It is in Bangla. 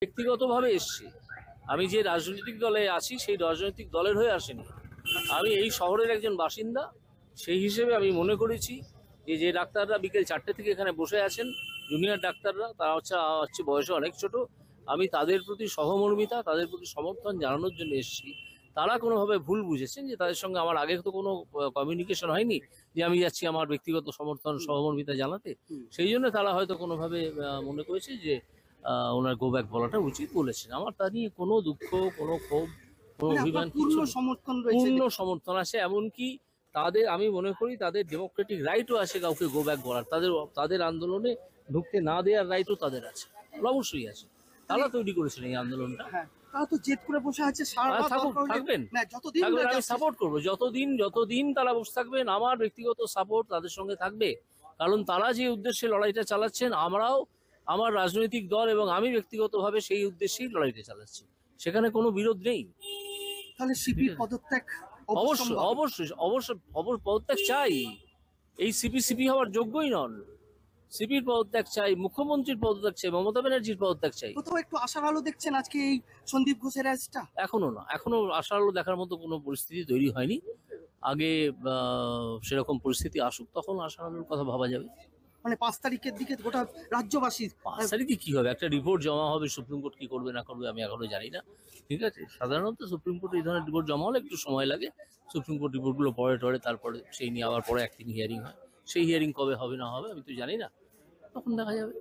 ব্যক্তিগতভাবে এসছি। আমি যে রাজনৈতিক দলে আছি সেই রাজনৈতিক দলের হয়ে আসেনি। আমি এই শহরের একজন বাসিন্দা, সেই হিসেবে আমি মনে করেছি যে ডাক্তাররা বিকেল 4টে থেকে এখানে বসে আছেন, জুনিয়র ডাক্তাররা, তারা হচ্ছে বয়সে অনেক ছোট। আমি তাদের প্রতি সহমর্মিতা, তাদের প্রতি সমর্থন জানানোর জন্য এসেছি। তারা কোনোভাবে ভুল বুঝেছেন যে তাদের সঙ্গে আমার আগে তো কোনো কমিউনিকেশন হয়নি যে আমি যাচ্ছি আমার ব্যক্তিগত সমর্থন সহমর্মিতা জানাতে। সেই জন্য তারা হয়তো কোনোভাবে মনে করেছে যে ওনার গো ব্যাক বলাটা উচিত বলেছেন। আমার তা নিয়ে কোনো দুঃখ, কোনো ক্ষোভ, কোনো অভিমান, পূর্ণ সমর্থন রয়েছে, পূর্ণ সমর্থন আছে। এমনকি তাদের, আমি মনে করি তাদের ডেমোক্রেটিক রাইটও আছে কাউকে গো ব্যাক বলার, তাদের আন্দোলনে ঢুকতে না দেওয়ার রাইটও তাদের আছে, অবশ্যই আছে। তারা তৈরি করেছেন এই আন্দোলনটা। তারা তো জেদ করে বসে আছে, থাকবেন, যতদিন আমি সাপোর্ট করবো, যতদিন তারা বসে থাকবেন আমার ব্যক্তিগত সাপোর্ট তাদের সঙ্গে থাকবে। কারণ তারা যে উদ্দেশ্যে লড়াইটা চালাচ্ছেন, আমরাও, আমার রাজনৈতিক দল এবং আমি ব্যক্তিগতভাবে সেই উদ্দেশ্যেই লড়াইটা চালাচ্ছি, সেখানে কোনো বিরোধ নেই। তাহলে সিপির পদত্যাগ অবশ্যই অবশ্যই অবশ্যই পদত্যাগ চাই। এই সিপি হওয়ার যোগ্যই নন। সিপির পদত্যাগ চাই, মুখ্যমন্ত্রীর পদত্যাগ চাই, মমতা ব্যানার্জির পদত্যাগ চাই। কোথাও একটু আশার আলো দেখছেন আজকে এই সন্দীপ ঘোষের অ্যারেস্টটা? এখনো না, এখনো আশার আলো দেখার মতো কোনো পরিস্থিতি তৈরি হয়নি। আগে সেরকম পরিস্থিতি আসুক, তখন আশার আলোর কথা ভাবা যাবে। মানে 5 তারিখের দিকে গোটা রাজ্যবাসী, 5 তারিখে কি হবে? একটা রিপোর্ট জমা হবে, সুপ্রিম কোর্ট কি করবে না করবে আমি এখনো জানি না। ঠিক আছে, সাধারণত সুপ্রিম কোর্ট এই ধরনের রিপোর্ট জমা হলে একটু সময় লাগে। সুপ্রিম কোর্ট রিপোর্টগুলো পড়ে তারপরে সেই নিয়ে আবার পরে একদিন হিয়ারিং হয়। সেই হিয়ারিং কবে হবে না হবে আমি তো জানি না, তখন দেখা যাবে।